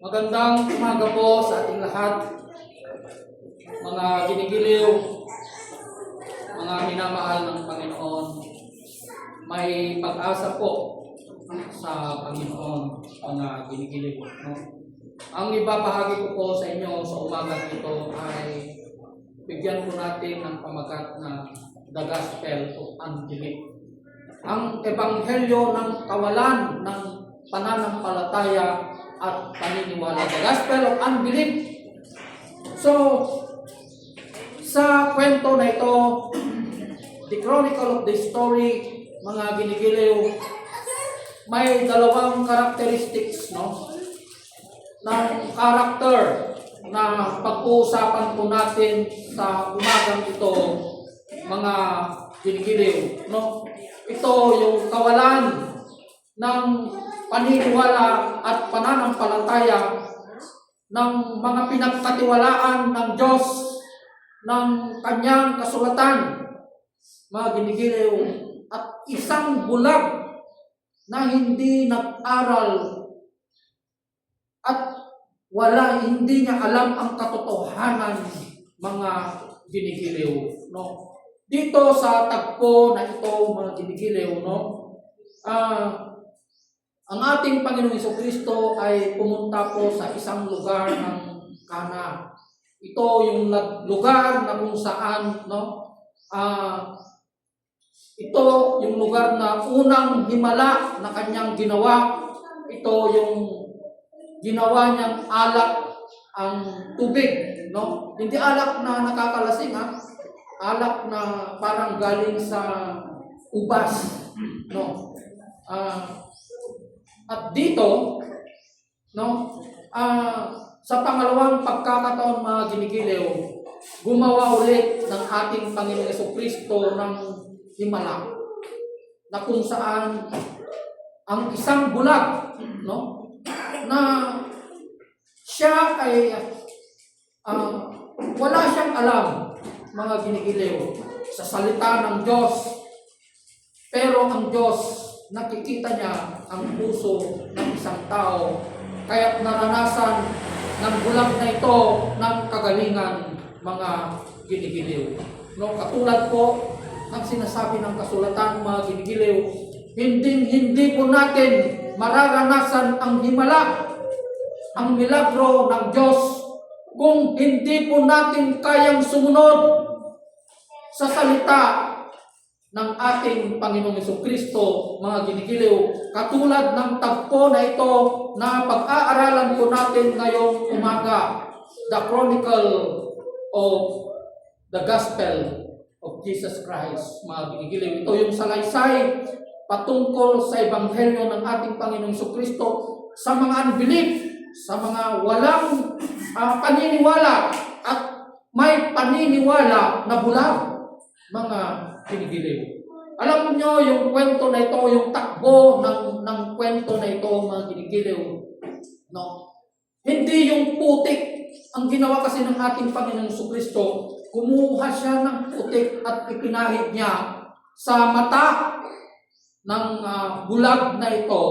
Magandang umaga po sa ating lahat, mga ginigiliw, mga minamahal ng Panginoon. May pag-asa po sa Panginoon, mga ginigiliw. No? Ang ibabahagi ko po sa inyo sa umaga ito ay bigyan po natin ng pamagat na The Gospel of Unbelief. Ang ebanghelyo ng kawalan ng pananampalataya at paniniwala. The Gospel of Unbelief. So, sa kwento na ito, the chronicle of the story, mga ginigiliw, may dalawang characteristics, no, ng character na pag-uusapan po natin sa umagang ito, mga ginigiliw, no. Ito yung kawalan ng paniniwala at pananampalataya ng mga pinagkatiwalaan ng Diyos ng kanyang kasulatan, mga ginigiliw, at isang bulag na hindi nag-aral at hindi niya alam ang katotohanan, mga ginigiliw, no. Dito sa tagpo na ito, mga ginigiliw, no, ang ating Panginoong Jesucristo ay pumunta po sa isang lugar ng Kana. Ito yung lugar na kung saan, no, ito yung lugar na unang himala na kanyang ginawa. Ito yung ginawa niyang alak ang tubig, no? Hindi alak na nakakalasing, ha? Alak na parang galing sa ubas, no? At dito, no, sa pangalawang pagkakataon, mga ginigiliw, gumawa ulit ng ating Panginoong Jesucristo ng himala na kung saan ang isang bulag, no, na siya ay wala siyang alam, mga ginigiliw, sa salita ng Diyos, pero ang Diyos nakikita niya ang puso ng isang tao, kaya't naranasan ng bulag na ito ng kagalingan, mga ginigiliw. No, katulad po ng sinasabi ng kasulatan, mga ginigiliw, hindi po natin mararanasan ang himala, ang milagro ng Diyos, kung hindi po natin kayang sumunod sa salita ng ating Panginoong Jesucristo, mga ginigiliw, katulad ng tagpo na ito na pag-aaralan po natin ngayong umaga, the chronicle of the Gospel of Jesus Christ, mga ginigiliw. Ito yung salaysay patungkol sa ebanghelyo ng ating Panginoong Jesucristo sa mga unbelief, sa mga walang paniniwala at may paniniwala na bulag, mga ginigiliw. Alam niyo yung kwento na ito, yung takbo ng kwento na ito, mga ginigiliw, no? Hindi yung putik. Ang ginawa kasi ng ating Panginoong Jesucristo, kumuha siya ng putik at ipinahid niya sa mata ng bulag na ito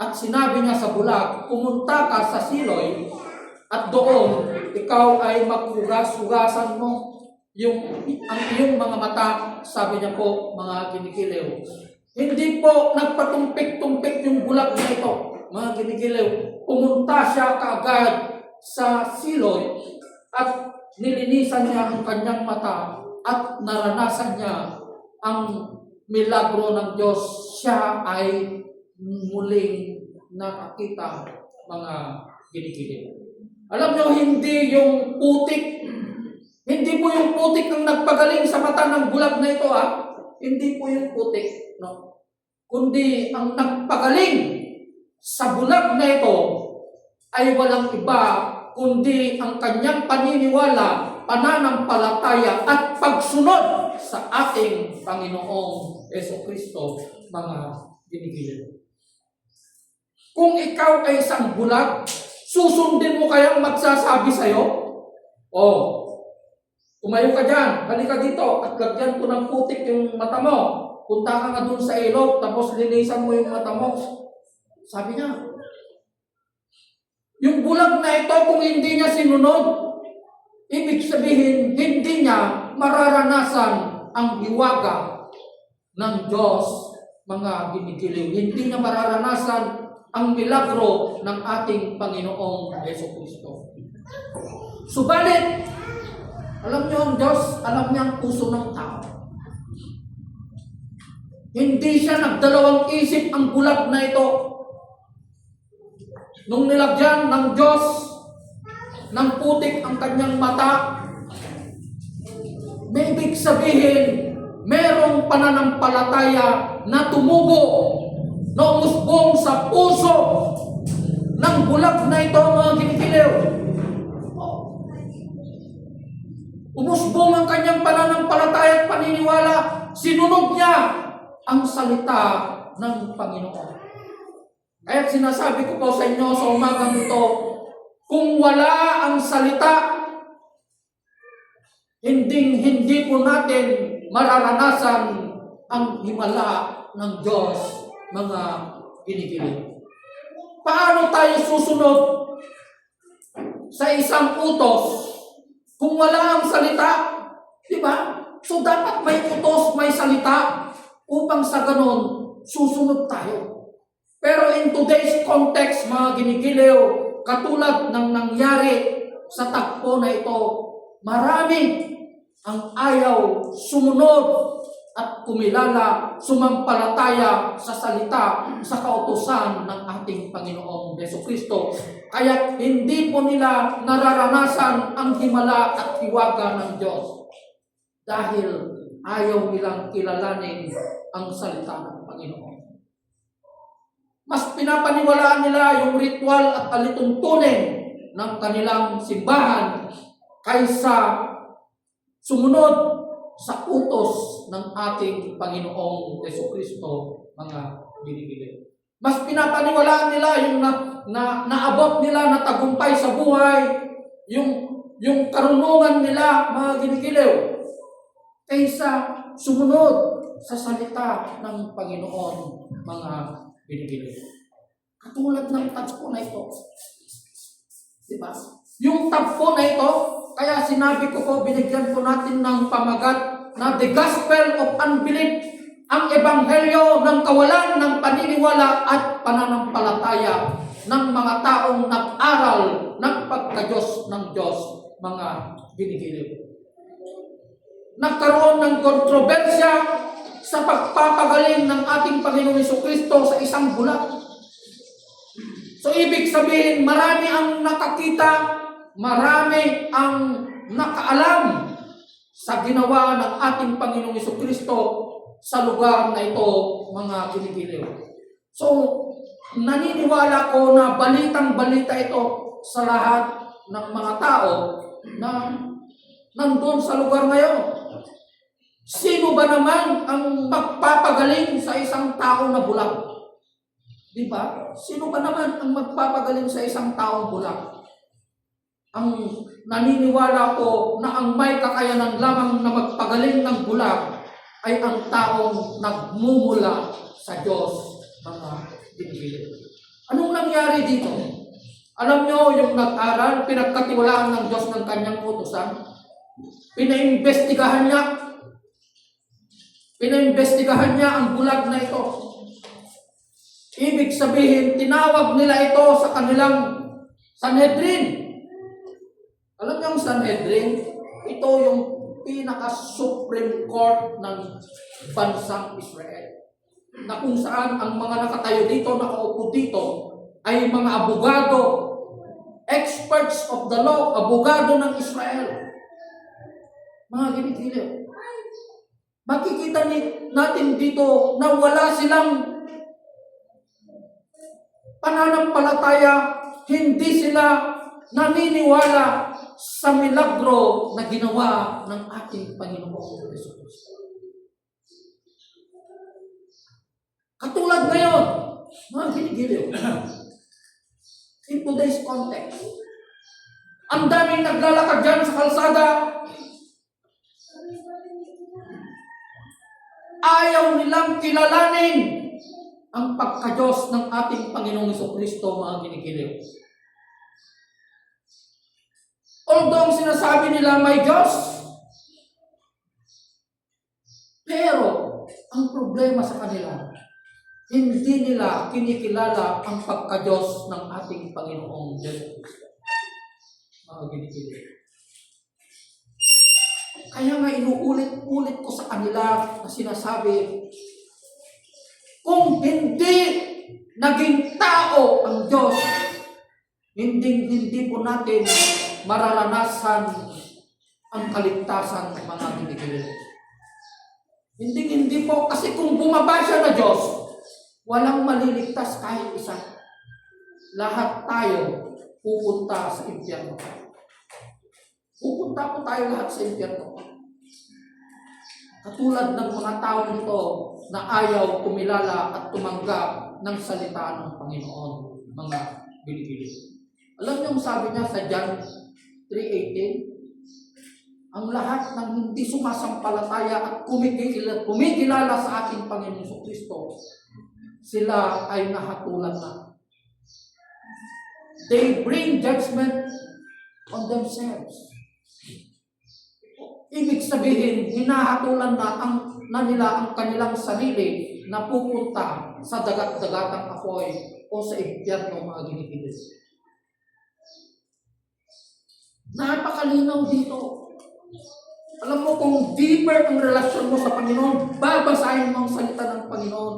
at sinabi niya sa bulag, pumunta ka sa Siloy at doon ikaw ay maghugas-hugasan mo ang iyong mga mata, sabi niya po, mga ginigiliw. Hindi po nagpatumpik-tumpik yung bulag na ito, mga ginigiliw. Pumunta siya kaagad sa Siloy at nilinisan niya ang kanyang mata at naranasan niya ang milagro ng Diyos. Siya ay muling nakakita, mga ginigiliw. Alam niyo, hindi yung putik, hindi po yung putik ang nagpagaling sa mata ng bulag na ito, ha? Hindi po yung putik, no? Kundi ang nagpagaling sa bulag na ito ay walang iba kundi ang kanyang paniniwala, pananampalataya at pagsunod sa ating Panginoong Jesucristo, mga ginigiliw. Kung ikaw ay isang bulag, susundin mo kayang magsasabi sa'yo, "Oh, tumayo ka dyan, halika dito at lagyan ko ng putik yung mata mo. Punta ka nga dun sa ilog, tapos linisan mo yung mata mo." Sabi niya. Yung bulag na ito, kung hindi niya sinunod, ibig sabihin, hindi niya mararanasan ang hiwaga ng Diyos, mga ginigiliw. Hindi niya mararanasan ang milagro ng ating Panginoong Jesucristo. Subalit, alam niyo ang Diyos, alam niya ang puso ng tao. Hindi siya nagdalawang isip ang bulag na ito. Nung nilagyan ng Diyos ng putik ang kanyang mata, may ibig sabihin, merong pananampalataya na tumubo, na umusbong sa puso ng bulag na ito, mga ginigiliw. Umusbong ang kanyang pananampalataya at paniniwala, sinunod niya ang salita ng Panginoon. Kaya sinasabi ko po sa inyo sa umagang ito, kung wala ang salita, hindi po natin mararanasan ang himala ng Diyos, mga ginigiliw. Paano tayo susunod sa isang utos kung wala ang salita? Diba? So dapat may utos, may salita upang sa ganon susunod tayo. Pero in today's context, mga ginigiliw, katulad ng nangyari sa tagpo na ito, marami ang ayaw sumunod at kumilala, sumampalataya sa salita, sa kautusan ng ating Panginoong Jesucristo. Kaya hindi po nila nararanasan ang himala at hiwaga ng Diyos dahil ayaw nilang kilalanin ang salita ng Panginoon. Mas pinapaniwalaan nila yung ritual at alituntunin ng kanilang simbahan kaysa sumunod sa utos ng ating Panginoong Jesucristo, mga ginigiliw. Mas pinapaniwalaan nila yung naabot nila na tagumpay sa buhay, yung karunungan nila, mga ginigiliw, kaysa sumunod sa salita ng Panginoon, mga ginigiliw. Katulad ng tagpo na ito. Diba? Yung tagpo na ito, kaya sinabi ko po, binigyan po natin ng pamagat na the gospel of unbelief, ang ebanghelyo ng kawalan ng paniniwala at pananampalataya ng mga taong nag-aral ng pagka-Diyos ng Diyos, mga ginigiliw. Nagkaroon ng kontrobersya sa pagpapagaling ng ating Panginoong Jesucristo sa isang bulag. So ibig sabihin, marami ang nakakita, marami ang nakaalam sa ginawa ng ating Panginoong Jesucristo sa lugar na ito, mga ginigiliw. So, naniniwala ko na balitang-balita ito sa lahat ng mga tao na nandun sa lugar na yun. Sino ba naman ang magpapagaling sa isang tao na bulag? Diba? Sino ba naman ang magpapagaling sa isang taong bulag? Ang naniniwala ko na ang may kakayanan lamang na magpagaling ng bulag ay ang taong nagmumula sa Diyos, mga ginigiliw. Anong nangyari dito? Alam nyo, yung nag-aral, pinagkatiwalaan ng Diyos ng kanyang utusan, pinaimbestigahan niya ang bulag na ito. Ibig sabihin, tinawag nila ito sa kanilang Sanhedrin. Alam niyo ang Sanhedrin? Ito yung pinaka-supreme court ng bansang Israel. Na kung saan ang mga nakatayo dito, nakaupo dito, ay mga abogado, experts of the law, abogado ng Israel. Mga ginigiliw. Makikita natin dito na wala silang pananampalataya, hindi sila naniniwala sa milagro na ginawa ng ating Panginoong Jesucristo. Katulad ngayon, mga ginigiliw, in today's context, ang daming naglalakad dyan sa kalsada, ayaw nilang kilalanin ang pagka-Diyos ng ating Panginoong Jesucristo, mga ginigiliw. Although ang sinasabi nila may Diyos, pero ang problema sa kanila, hindi nila kinikilala ang pagka-Diyos ng ating Panginoong Jesucristo. Mga ginigiliw. Kaya nga inuulit-ulit ko sa kanila na sinasabi, kung hindi naging tao ang Diyos, hindi po natin mararanasan ang kaligtasan ng mga ginigiliw. Hindi po, kasi kung bumaba siya na Diyos, walang maliligtas kahit isa. Lahat tayo pupunta sa impyerno. Pupunta po tayo lahat sa impyerno. Katulad ng mga tao nito na ayaw kumilala at tumanggap ng salita ng Panginoon, mga ginigiliw. Alam niyo sabi niya sa John 3:18, ang lahat ng hindi sumasampalataya at kumikilala sa ating Panginoon Jesucristo, sila ay nahatulan na. They bring judgment on themselves. Ibig sabihin, hinahatulan na nila ang kanilang sarili na pupunta sa dagat-dagatang apoy o sa impyerno, mga ginigiliw. Napakalinaw dito. Alam mo, kung deeper ang relasyon mo sa Panginoon, babasahin mo ang salita ng Panginoon,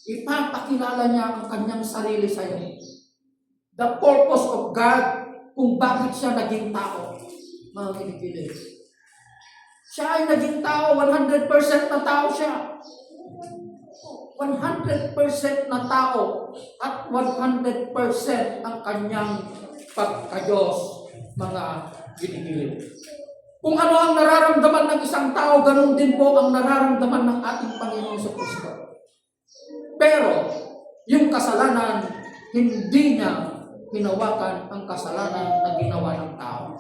ipapakilala niya ang kanyang sarili sa iyo. The purpose of God, kung bakit siya naging tao, mga ginigiliw. Siya ay naging tao, 100% na tao siya. 100% na tao at 100% ang kanyang pagka-Diyos, mga ginigiliw. Kung ano ang nararamdaman ng isang tao, ganun din po ang nararamdaman ng ating Panginoon Jesucristo. Pero, yung kasalanan, hindi niya hinawakan ang kasalanan na ginawa ng tao.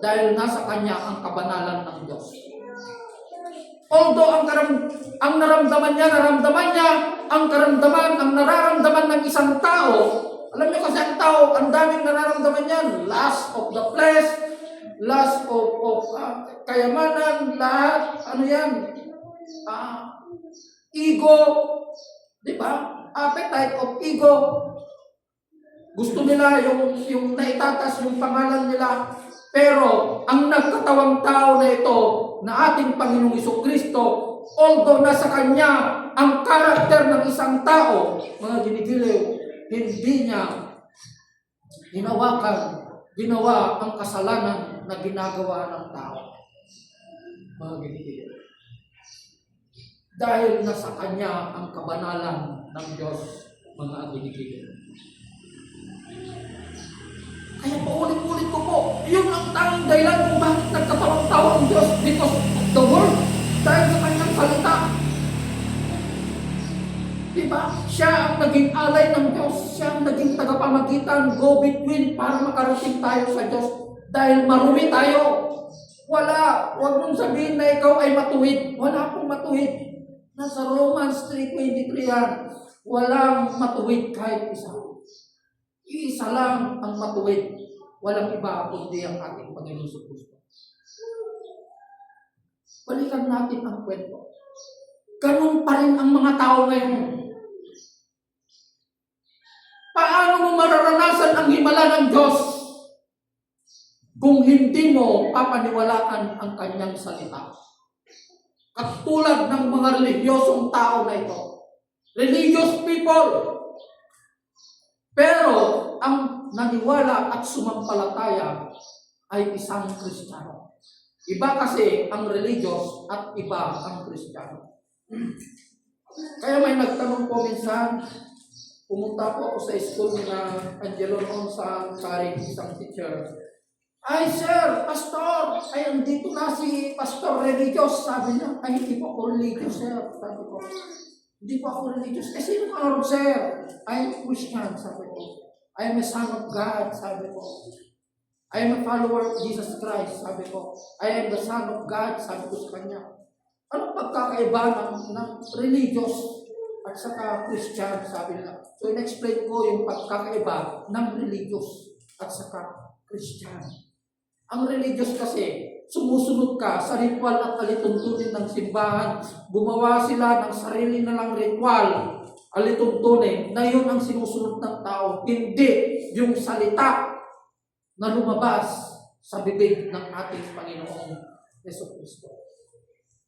Dahil nasa kanya ang kabanalan ng Diyos. Although ang nararamdaman niya, ang nararamdaman ng isang tao, alam niyo kasi ang tao, ang daming nararamdaman niya, lust of the flesh, lust of kayamanan, lahat, ego, di ba? Appetite of ego. Gusto nila yung naitatas yung pangalan nila. Pero ang nagkatawang tao na ito, na ating Panginoong Jesucristo, although nasa Kanya ang karakter ng isang tao, mga ginigiliw, hindi niya ginawa ang kasalanan na ginagawa ng tao. Mga ginigiliw. Dahil nasa Kanya ang kabanalan ng Diyos, mga ginigiliw. Kaya paulit-ulit ko po, yun ang tanging dahilan kung bakit nagkatawang-tawa ang Diyos, because of the word, dahil sa kanyang salita. Diba? Siya ang naging alay ng Diyos, siya ang naging tagapamagitan, go-between, para makarating tayo sa Diyos. Dahil marumi tayo. Huwag mong sabihin na ikaw ay matuwid. Wala pong matuwid. Nasa Romans 3:23 yan. Walang matuwid kahit isa. Iisa lang ang matuwid. Walang iba kundi ang ating Panginoon Jesucristo. Balikan natin ang kwento. Ganun pa rin ang mga tao ngayon. Paano mo mararanasan ang himala ng Diyos kung hindi mo papaniwalaan ang kanyang salita? Katulad ng mga relihiyosong tao na ito. Religious people. Pero ang naniwala at sumampalataya ay isang Kristiyano. Iba kasi ang religious at iba ang Kristiyano. Kaya may nagtanong po minsan, pumunta po ako sa school na Angelo noon sa college, isang teacher. Ay, sir, pastor, ay, andito na si pastor religious. Sabi niya, ay, hindi po ako religious, sir. Sabi ko, hindi po ako religious. Eh, sino ka ron, sir? Ay, Christian, sabi ko. I am a son of God, sabi ko. I am a follower of Jesus Christ, sabi ko. I am the son of God, sabi ko sa kanya. Anong pagkakaiba ng religious at saka Christian, sabi nila. So, in-explain ko yung pagkakaiba ng religious at saka Christian. Ang religious kasi, sumusunod ka sa ritual at alituntunin ng simbahan. Gumawa sila ng sarili na lang ritual, alituntunin, na yun ang sinusunod ng tao. Hindi yung salita na lumabas sa bibig ng ating Panginoong Jesucristo.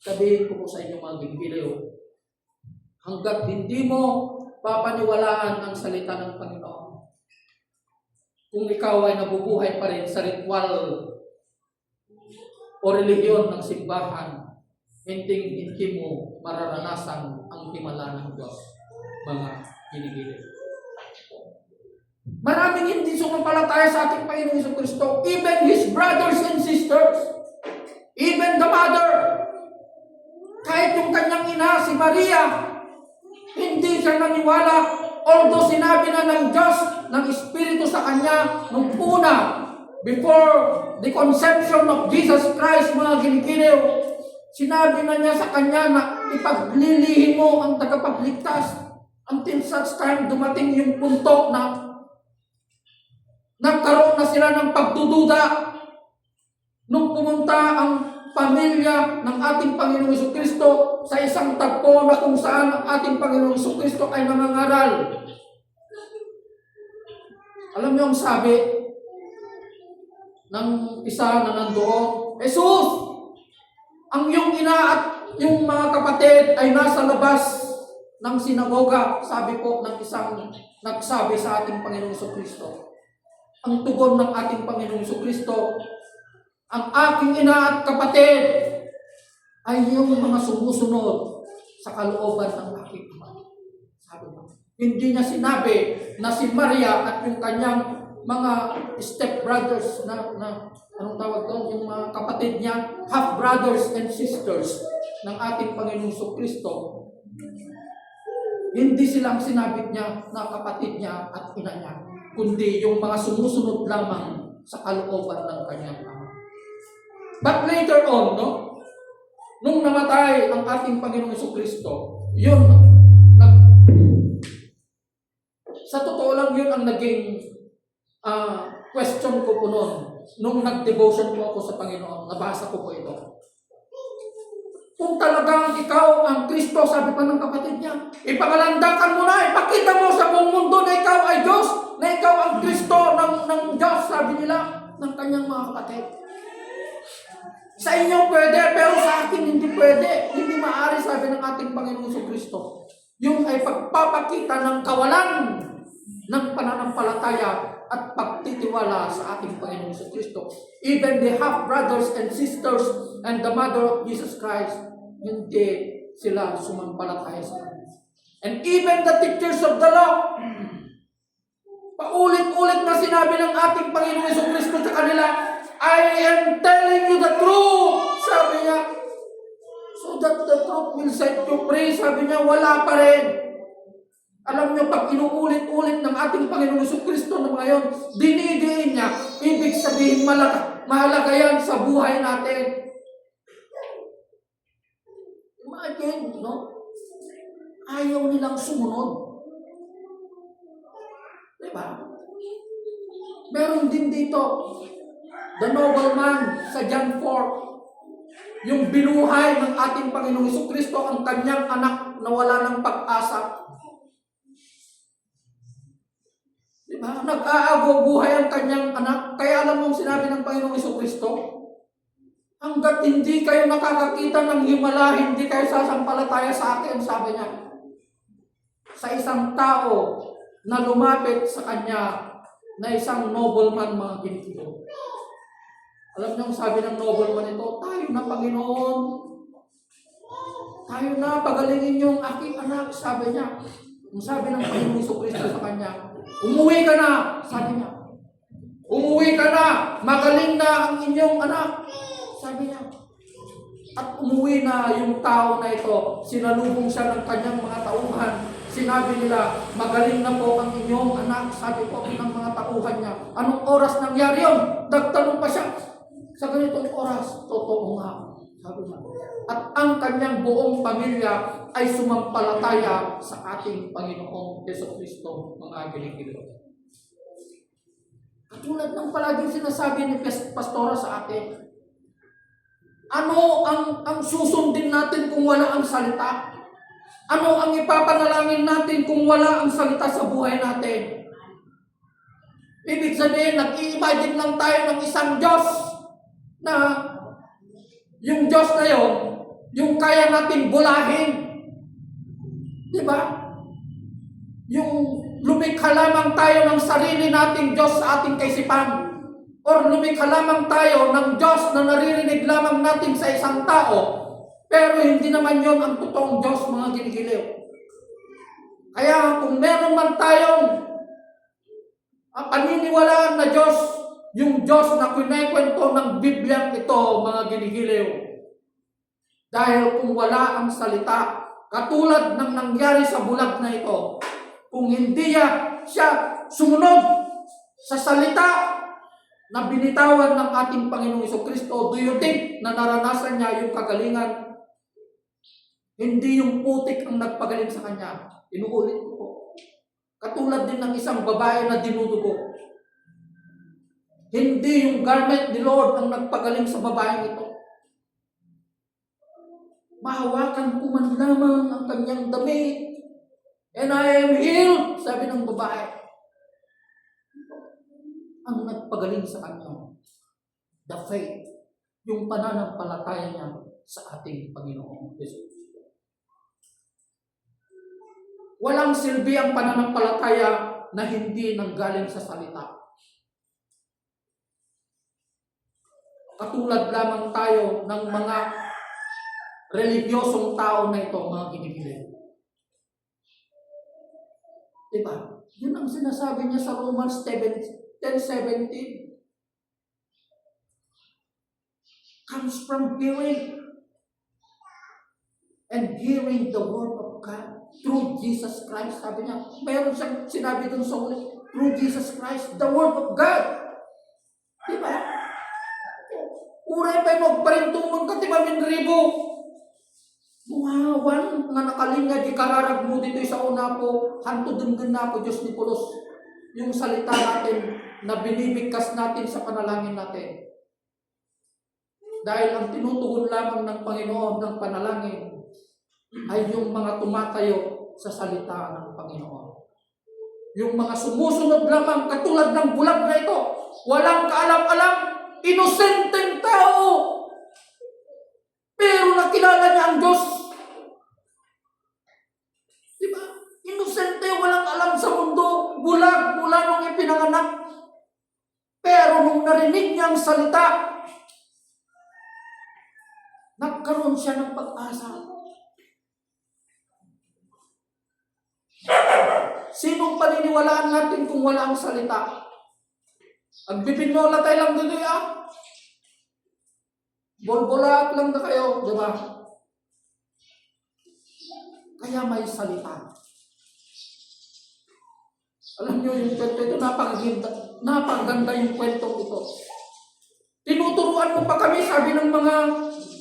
Sabihin ko po sa inyo mga gigiliw, hanggat hindi mo papaniwalaan ang salita ng Panginoon, kung ikaw ay nabubuhay pa rin sa ritual o relihiyon ng simbahan, hindi mo mararanasan ang himala ng Diyos, mga ginigilig. Maraming hindi sumampalataya sa ating Panginoong Jesucristo, even His brothers and sisters, even the mother, kahit yung kanyang ina, si Maria, hindi siya naniwala, although sinabi na ng Diyos, ng Espiritu sa kanya, nung una, before the conception of Jesus Christ, mga ginigilew, sinabi na niya sa kanya na ipaglilihi mo ang tagapagligtas until such time dumating yung punto na nagkaroon na sila ng pagdududa nung pumunta ang pamilya ng ating Panginoong Jesucristo sa isang tagpo na kung saan ang ating Panginoong Jesucristo ay nangangaral. Alam niyo ang sabi ng isa na nandoon, Jesus, ang iyong ina at yung mga kapatid ay nasa labas ng sinagoga, sabi po ng isang nagsabi sa ating Panginoong Jesucristo. Ang tugon ng ating Panginoong Jesucristo, ang aking ina at kapatid ay yung mga sumusunod sa kalooban ng aking Ama. Sabi mo. Hindi niya sinabi na si Maria at yung kanyang mga step-brothers na anong tawag doon? Yung mga kapatid niya, half-brothers and sisters ng ating Panginoong Jesucristo. Hindi silang sinabi niya na kapatid niya at ina niya, kundi yung mga sumusunod lamang sa kalooban ng kanyang Ama. But later on, no? Nung namatay ang ating Panginoong Jesucristo, yun, sa totoo lang yun ang naging question ko po noon. Nung nag-devotion po ako sa Panginoon, nabasa ko po ito. Kung talagang ikaw ang Kristo, sabi pa ng kapatid niya, ipangalandakan mo na, ipakita mo sa buong mundo na ikaw ay Diyos, na ikaw ang Kristo ng Diyos, sabi nila ng kanyang mga kapatid. Sa inyo pwede, pero sa akin hindi pwede. Hindi maaari, sabi ng ating Panginoong Jesucristo. Yung ay pagpapakita ng kawalan ng pananampalataya at pagtitiwala sa ating Panginoong Jesucristo. Even the half-brothers and sisters and the mother of Jesus Christ, hindi sila sumampalataya sa Kanya. And even the teachers of the law, paulit-ulit na sinabi ng ating Panginoong Jesucristo sa kanila, I am telling you the truth, sabi niya. So that the truth will set you free, sabi niya, wala pa rin. Alam niyo, pag inuulit-ulit ng ating Panginoong Jesucristo na ngayon, dinidiin niya, ibig sabihin mahalaga yan sa buhay natin. Imagine, no? Ayaw nilang sumunod. Diba? Meron din dito, the nobleman sa John 4, yung binuhay ng ating Panginoong Jesucristo ang kanyang anak na wala ng pag-asa. Diba? Nag-aago buhay ang kanyang anak. Kaya alam mong sinabi ng Panginoong Jesucristo, hanggat hindi kayo nakakakita ng himala, hindi kayo sasampalataya sa akin, sabi niya. Sa isang tao na lumapit sa kanya na isang nobleman, mga ginto. Alam niyo ang sabi ng nobleman ito, tayo na Panginoon. Tayo na, pagalingin niyo ang aking anak, sabi niya. Ang sabi ng Panginoong Kristo sa kanya, umuwi ka na, sabi niya. Umuwi ka na, magaling na ang inyong anak, sabi niya. At umuwi na yung tao na ito, sinalubong siya ng kanyang mga tauhan. Sinabi nila, magaling na po ang inyong anak, sabi po ng mga tauhan niya. Anong oras nangyari yun? Nagtanong pa siya. Sa ganitong oras, totoo nga, sabi niya. At ang kanyang buong pamilya ay sumampalataya sa ating Panginoong Jesucristo, mga giligilo. Katulad ng palaging sinasabi ni Pastora sa atin, ano ang susundin natin kung wala ang salita? Ano ang ipapanalangin natin kung wala ang salita sa buhay natin? Ibig sabihin, nag-i-imagine lang tayo ng isang Diyos na yung Diyos na yun, yung kaya natin bulahin. Diba? Yung lumikha lamang tayo ng sarili nating Diyos sa ating kaisipan. Or lumikha lamang tayo ng Diyos na naririnig lamang natin sa isang tao, pero hindi naman yon ang totoong Diyos, mga ginigiliw. Kaya kung meron man tayong paniniwalaan na Diyos, yung Diyos na kinikwento ng Biblia ito, mga ginigiliw. Dahil kung wala ang salita, katulad ng nangyari sa bulag na ito, kung hindi siya sumunod sa salita na binitawan ng ating Panginoong Jesucristo, do you think na naranasan niya yung kagalingan? Hindi yung putik ang nagpagaling sa kanya. Inuulit ko po. Katulad din ng isang babae na dinudugo. Hindi yung garment ni Lord ang nagpagaling sa babaeng ito. Mahawakan ko man lamang ang kanyang damit, and I am healed, sabi ng babae. Ang nagpagaling sa kanya, the faith, yung pananampalataya niya sa ating Panginoong Jesus. Walang silbi ang pananampalataya na hindi nanggaling sa salita. Katulad lamang tayo ng mga relihiyosong tao na ito, mga kinikilig. Diba? Yun ang sinasabi niya sa Romans 10:17. Comes from hearing. And hearing the word of God through Jesus Christ. Sabi niya, mayroon siyang sinabi dun sa ulit, through Jesus Christ, the word of God. Diba? Uray pa yung magparintumang katimamin ribo. Muhawan nga nakalinga, di kararag mo dito sa una po, hanto dunggan na po, Diyos ni Pulos. Yung salita natin na binibigkas natin sa panalangin natin. Dahil ang tinutugon lamang ng Panginoon ng panalangin ay yung mga tumatayo sa salita ng Panginoon. Yung mga sumusunod lamang katulad ng bulag na ito, walang kaalam-alam, inosenteng tao. Pero nakilala niya ang Diyos. Diba? Inosente, walang alam sa mundo, bulag mula nung ipinanganak. Pero nung narinig niya ang salita, nagkaroon siya ng pag-asa. Sinong paniniwalaan natin kung wala ang salita? Agbibinola tayo lang dito Bolbolat lang na kayo, di ba? Kaya may salita. Alam niyo yung kwento ito, napakaganda yung kwentong ito. Tinuturuan mo pa kami, sabi ng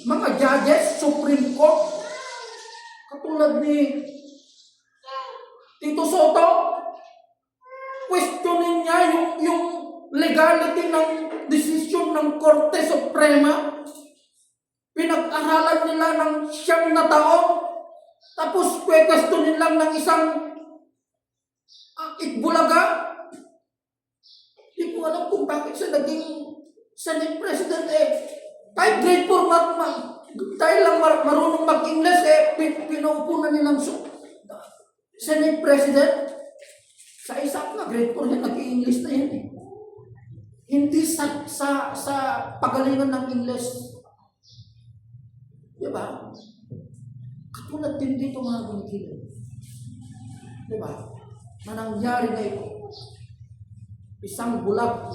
mga judges, Supreme Court, katulad ni Tito Soto, questionin niya yung legality ng desisyon ng Korte Suprema. Pinag-aralan nila ng 9 na taon, tapos questionin lang ng isang itbulaga. Hindi ko alam kung bakit siya naging Senate President Kahit grade 4 dahil lang marunong mag-English pinaupo na nilang Senate President. Sa isa na grade 4 yan, nag-i-English na yan Hindi sa pagalingan ng English. Diba? Katulad din dito mga gumigilid. Di ba? Na nangyari na ito. Isang bulag.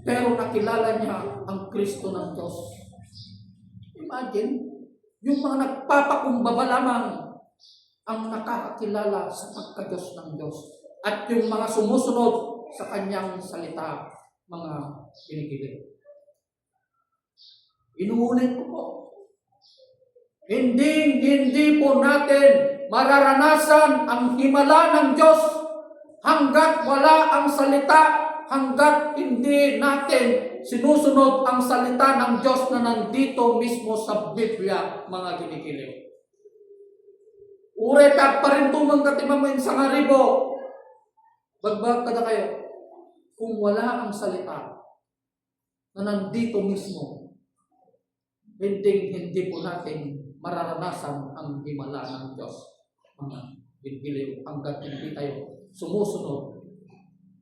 Pero nakilala niya ang Kristo ng Diyos. Imagine, yung mga nagpapakumbaba lamang ang nakakakilala sa pagka-Diyos ng Diyos. At yung mga sumusunod sa kanyang salita, mga kinikilig. Inuulit ko po. Hindi po natin mararanasan ang himala ng Diyos hanggat wala ang salita, hanggat hindi natin sinusunod ang salita ng Diyos na nandito mismo sa Biblia, mga kinikilig. Urekat pa rin tumang katimamin sa ngaribo. Bagbag kada kayo. Kung wala ang salita na nandito mismo, hindi po natin mararanasan ang himala ng Diyos. Mga kinikilig, hanggat hindi tayo sumusunod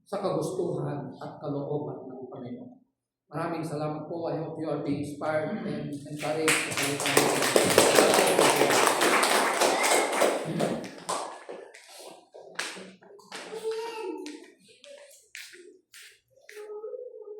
sa kagustuhan at kalooban ng Panginoon. Maraming salamat po. I hope you are being inspired and encouraged sa salita ng